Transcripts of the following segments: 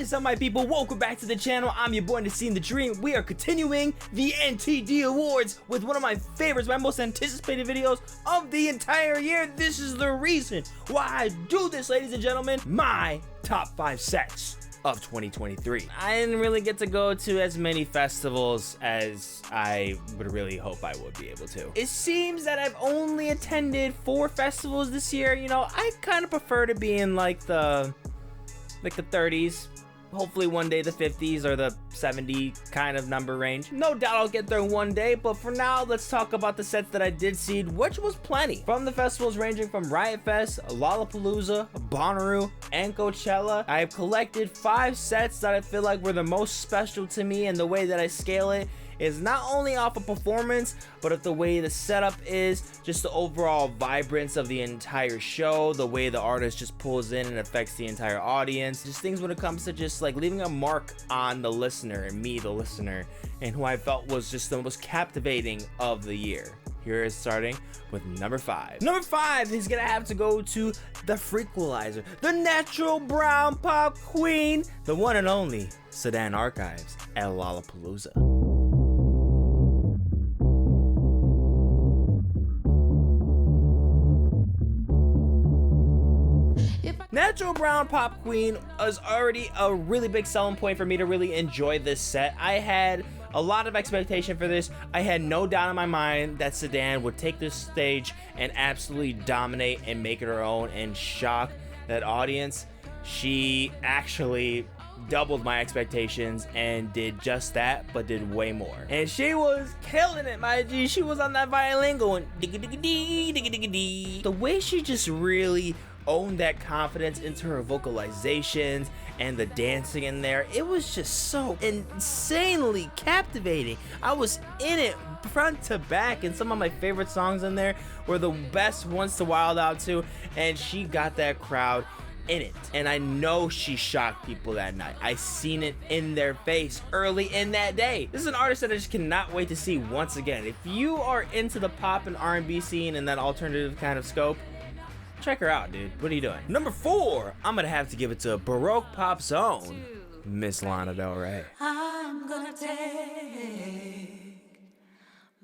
What is up, my people? Welcome back to the channel. I'm your boy Ntd the Dream. We are continuing the Ntd Awards with one of my favorites, my most anticipated videos of the entire year. This is the reason why I do this, ladies and gentlemen. My top 5 sets of 2023. I didn't really get to go to as many festivals as I would really hope I would be able to. It seems that I've only attended 4 festivals this year. You know, I kind of prefer to be in like the 30s, hopefully one day the 50s or the 70 kind of number range. No doubt I'll get there one day, but for now, let's talk about the sets that I did see, which was plenty. From the festivals ranging from Riot Fest, Lollapalooza, Bonnaroo, and Coachella, I have collected 5 sets that I feel like were the most special to me, and the way that I scale it is not only off of performance, but of the way the setup is, just the overall vibrance of the entire show, the way the artist just pulls in and affects the entire audience, just things when it comes to just like leaving a mark on the listener and me, the listener, and who I felt was just the most captivating of the year. Here is starting with number 5. Number 5 is gonna have to go to the Frequalizer, the natural brown pop queen, the one and only SUDAN Archives at Lollapalooza. Natural Brown Pop Queen was already a really big selling point for me to really enjoy this set. I had a lot of expectation for this. I had no doubt in my mind that SUDAN would take this stage and absolutely dominate and make it her own and shock that audience. She actually doubled my expectations and did just that, but did way more. And she was killing it, my G. She was on that violin going digga digga dee, digga digga dee. The way she just really owned that confidence into her vocalizations and the dancing in there, it was just so insanely captivating. I was in it front to back, and some of my favorite songs in there were the best ones to wild out to, and she got that crowd in it. And I know she shocked people that night. I seen it in their face early in that day. This is an artist that I just cannot wait to see once again. If you are into the pop and R&B scene and that alternative kind of scope, check her out, dude. What are you doing? Number 4, I'm gonna have to give it to Baroque Pop's own Miss Lana Del Rey. I'm gonna take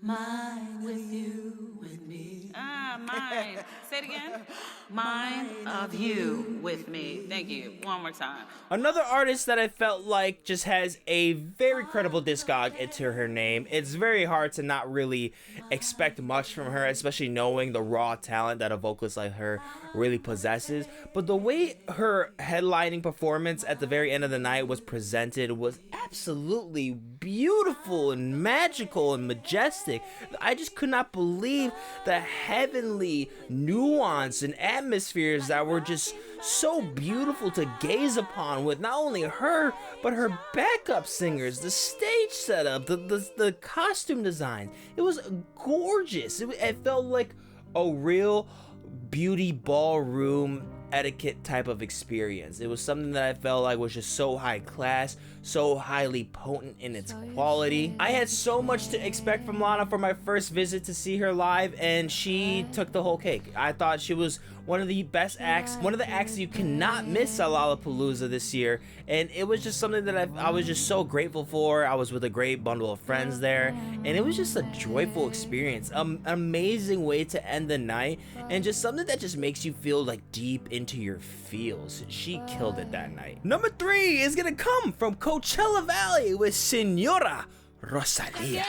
mine with you, with me. Mine. Say it again. Mine of you with me. Thank you. One more time. Another artist that I felt like just has a very credible discog to her name. It's very hard to not really expect much from her, especially knowing the raw talent that a vocalist like her really possesses. But the way her headlining performance at the very end of the night was presented was absolutely beautiful and magical and majestic. I just could not believe the heavenly nuance and atmospheres that were just so beautiful to gaze upon, with not only her but her backup singers, the stage setup, the costume design. It was gorgeous. It felt like a real beauty ballroom etiquette type of experience. It was something that I felt like was just so high class, so highly potent in its quality. I had so much to expect from Lana for my first visit to see her live, and she took the whole cake. I thought she was one of the best acts, one of the acts you cannot miss at Lollapalooza this year, and it was just something that I was just so grateful for. I was with a great bundle of friends there, and it was just a joyful experience, an amazing way to end the night, and just something that just makes you feel like deep into your feels. She killed it that night. Number 3 is gonna come from Coachella Valley with Senora Rosalia.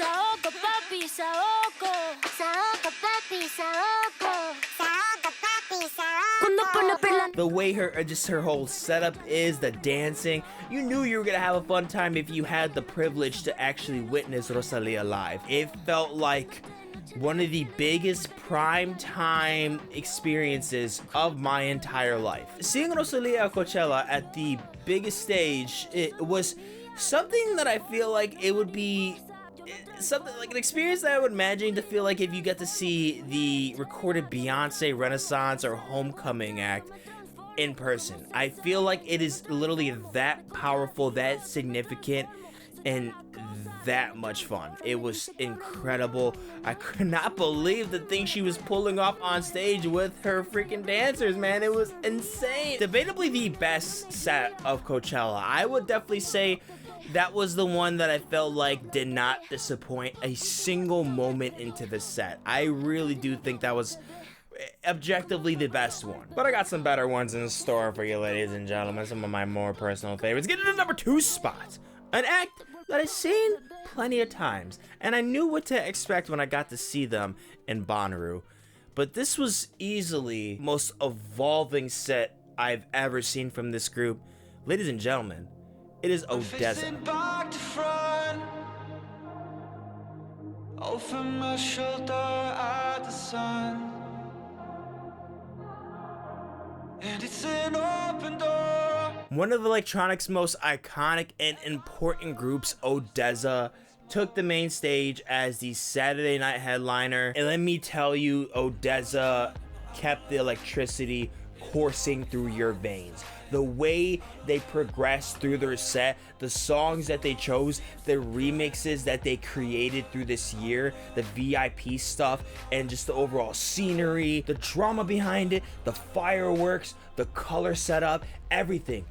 Saoco, papi, saoco. Saoco, papi, saoco. Saoco, papi, saoco. The way her whole setup is, the dancing, you knew you were gonna have a fun time if you had the privilege to actually witness Rosalia live. It felt like one of the biggest prime time experiences of my entire life. Seeing Rosalia at Coachella at the biggest stage, it was something that I feel like it would be something like an experience that I would imagine to feel like if you get to see the recorded Beyonce Renaissance or Homecoming act in person. I feel like it is literally that powerful, that significant, and that much fun. It was incredible. I could not believe the thing she was pulling off on stage with her freaking dancers, man. It was insane. Debatably the best set of Coachella. I would definitely say that was the one that I felt like did not disappoint a single moment into the set. I really do think that was objectively the best one. But I got some better ones in store for you, ladies and gentlemen. Some of my more personal favorites. Get into the number 2 spot. An act that I've seen plenty of times, and I knew what to expect when I got to see them in Bonnaroo. But this was easily the most evolving set I've ever seen from this group. Ladies and gentlemen, it is ODESZA. Back to front, over my shoulder at the sun, and it's an open door. One of electronic's most iconic and important groups, ODESZA, took the main stage as the Saturday night headliner. And let me tell you, ODESZA kept the electricity coursing through your veins. The way they progressed through their set, the songs that they chose, the remixes that they created through this year, the VIP stuff, and just the overall scenery, the drama behind it, the fireworks, the color setup, everything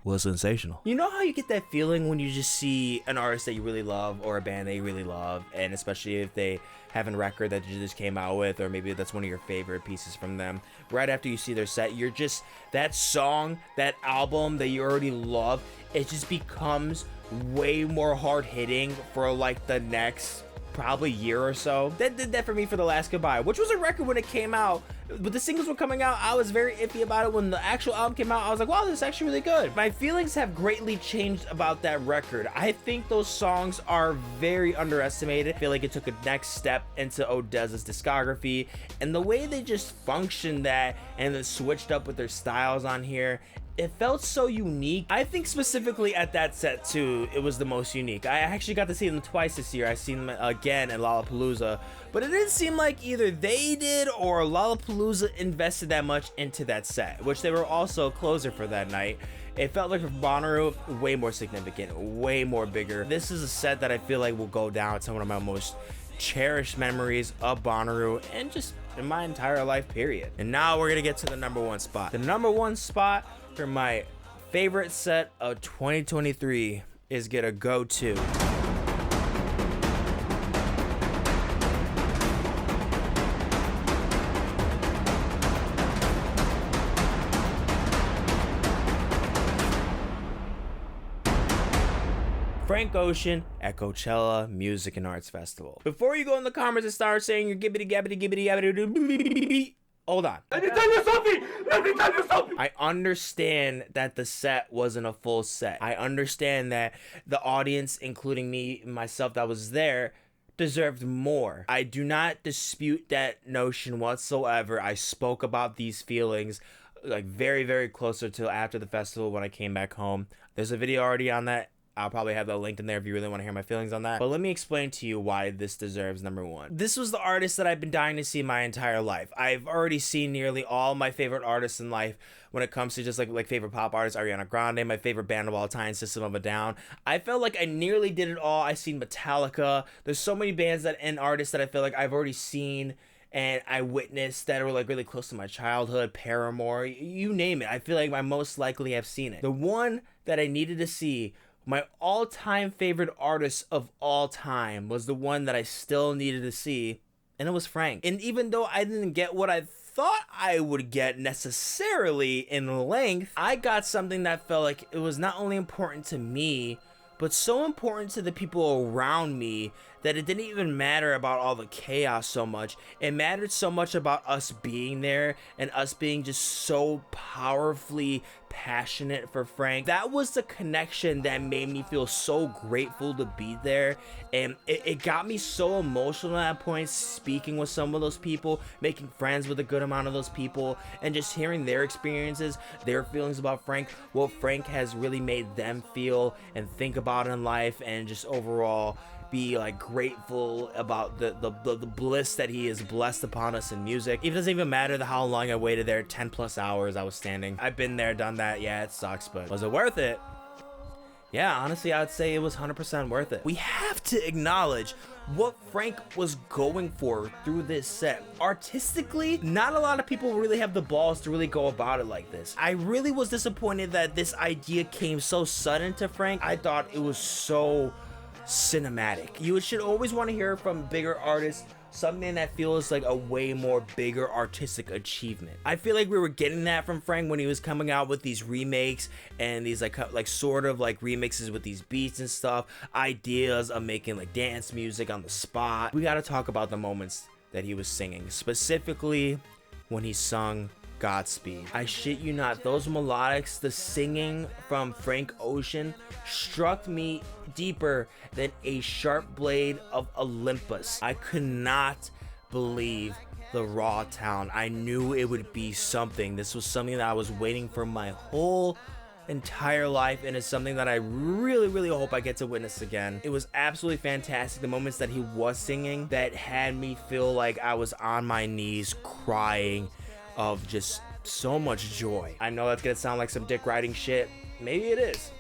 was sensational. You know how you get that feeling when you just see an artist that you really love or a band that you really love, and especially if they have a record that you just came out with, or maybe that's one of your favorite pieces from them, right after you see their set, you're just, that song, that album that you already love, it just becomes way more hard-hitting for like the next probably year or so. That did that for me for The Last Goodbye, which was a record when it came out, but the singles were coming out. I was very iffy about it. When the actual album came out, I was like, wow, this is actually really good. My feelings have greatly changed about that record. I think those songs are very underestimated. I feel like it took a next step into ODESZA's discography, and the way they just functioned that and then switched up with their styles on here, it felt so unique. I think specifically at that set too, it was the most unique. I actually got to see them twice this year. I seen them again at Lollapalooza, but it didn't seem like either they did or Lollapalooza invested that much into that set, which they were also a closer for that night. It felt like for Bonnaroo, way more significant, way more bigger. This is a set that I feel like will go down as one of my most cherished memories of Bonnaroo and just in my entire life, period. And now we're gonna get to the number 1 spot. The number 1 spot for my favorite set of 2023 is gonna go to Frank Ocean at Coachella Music and Arts Festival. Before you go in the comments and start saying your gibbity gabbity gibbity gabbity, hold on. Let me tell you something! Let me tell you something! I understand that the set wasn't a full set. I understand that the audience, including me, myself that was there, deserved more. I do not dispute that notion whatsoever. I spoke about these feelings like very, very closer to after the festival when I came back home. There's a video already on that. I'll probably have that linked in there if you really want to hear my feelings on that. But let me explain to you why this deserves number 1. This was the artist that I've been dying to see my entire life. I've already seen nearly all my favorite artists in life when it comes to just like favorite pop artists. Ariana Grande, my favorite band of all time, System of a Down. I felt like I nearly did it all. I've seen Metallica. There's so many bands and artists that I feel like I've already seen and I witnessed that were like really close to my childhood. Paramore, you name it. I feel like I most likely have seen it. The one that I needed to see, my all-time favorite artist of all time, was the one that I still needed to see, and it was Frank. And even though I didn't get what I thought I would get necessarily in length, I got something that felt like it was not only important to me, but so important to the people around me that it didn't even matter about all the chaos so much. It mattered so much about us being there and us being just so powerfully passionate for Frank. That was the connection that made me feel so grateful to be there, and it got me so emotional at that point, speaking with some of those people, making friends with a good amount of those people, and just hearing their experiences, their feelings about Frank, what Frank has really made them feel and think about in life, and just overall be like grateful about the bliss that he is blessed upon us in music. It doesn't even matter how long I waited there, 10+ hours I was standing. I've been there, done that. Yeah, it sucks, but was it worth it? Yeah, honestly, I'd say it was 100% worth it. We have to acknowledge what Frank was going for through this set. Artistically, not a lot of people really have the balls to really go about it like this. I really was disappointed that this idea came so sudden to Frank. I thought it was so cinematic. You should always want to hear from bigger artists something that feels like a way more bigger artistic achievement. I feel like we were getting that from Frank when he was coming out with these remakes and these like sort of like remixes with these beats and stuff, ideas of making like dance music on the spot. We got to talk about the moments that he was singing, specifically when he sung Godspeed. I shit you not, those melodics, the singing from Frank Ocean struck me deeper than a sharp blade of Olympus. I could not believe the raw talent. I knew it would be something. This was something that I was waiting for my whole entire life, and it's something that I really hope I get to witness again. It was absolutely fantastic. The moments that he was singing that had me feel like I was on my knees crying of just so much joy. I know that's gonna sound like some dick riding shit. Maybe it is.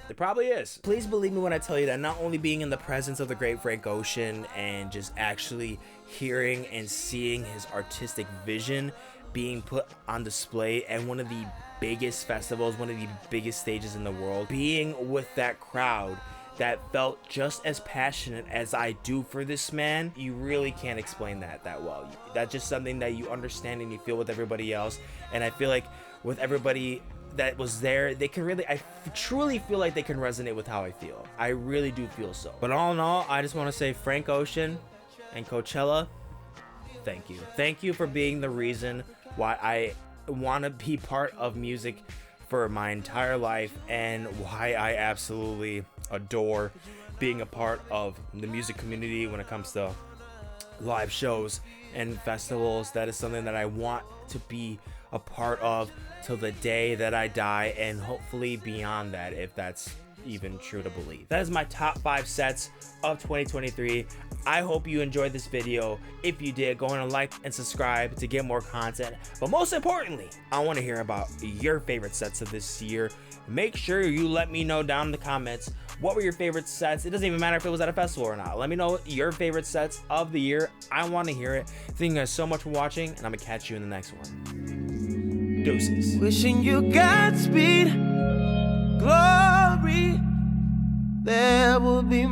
It probably is. Please believe me when I tell you that not only being in the presence of the great Frank Ocean and just actually hearing and seeing his artistic vision being put on display at one of the biggest festivals, one of the biggest stages in the world, being with that crowd that felt just as passionate as I do for this man, you really can't explain that well. That's just something that you understand and you feel with everybody else. And I feel like with everybody that was there, they can really, I truly feel like they can resonate with how I feel. I really do feel so. But all in all, I just want to say Frank Ocean and Coachella, thank you. Thank you for being the reason why I want to be part of music for my entire life, and why I absolutely adore being a part of the music community when it comes to live shows and festivals. That is something that I want to be a part of till the day that I die, and hopefully beyond that, if that's even true to believe. That is my top 5 sets of 2023. I hope you enjoyed this video. If you did, go on and like and subscribe to get more content. But most importantly, I want to hear about your favorite sets of this year. Make sure you let me know down in the comments what were your favorite sets. It doesn't even matter if it was at a festival or not. Let me know your favorite sets of the year. I want to hear it. Thank you guys so much for watching, and I'm gonna catch you in the next one. Deuces. Wishing you Godspeed, glory, there will be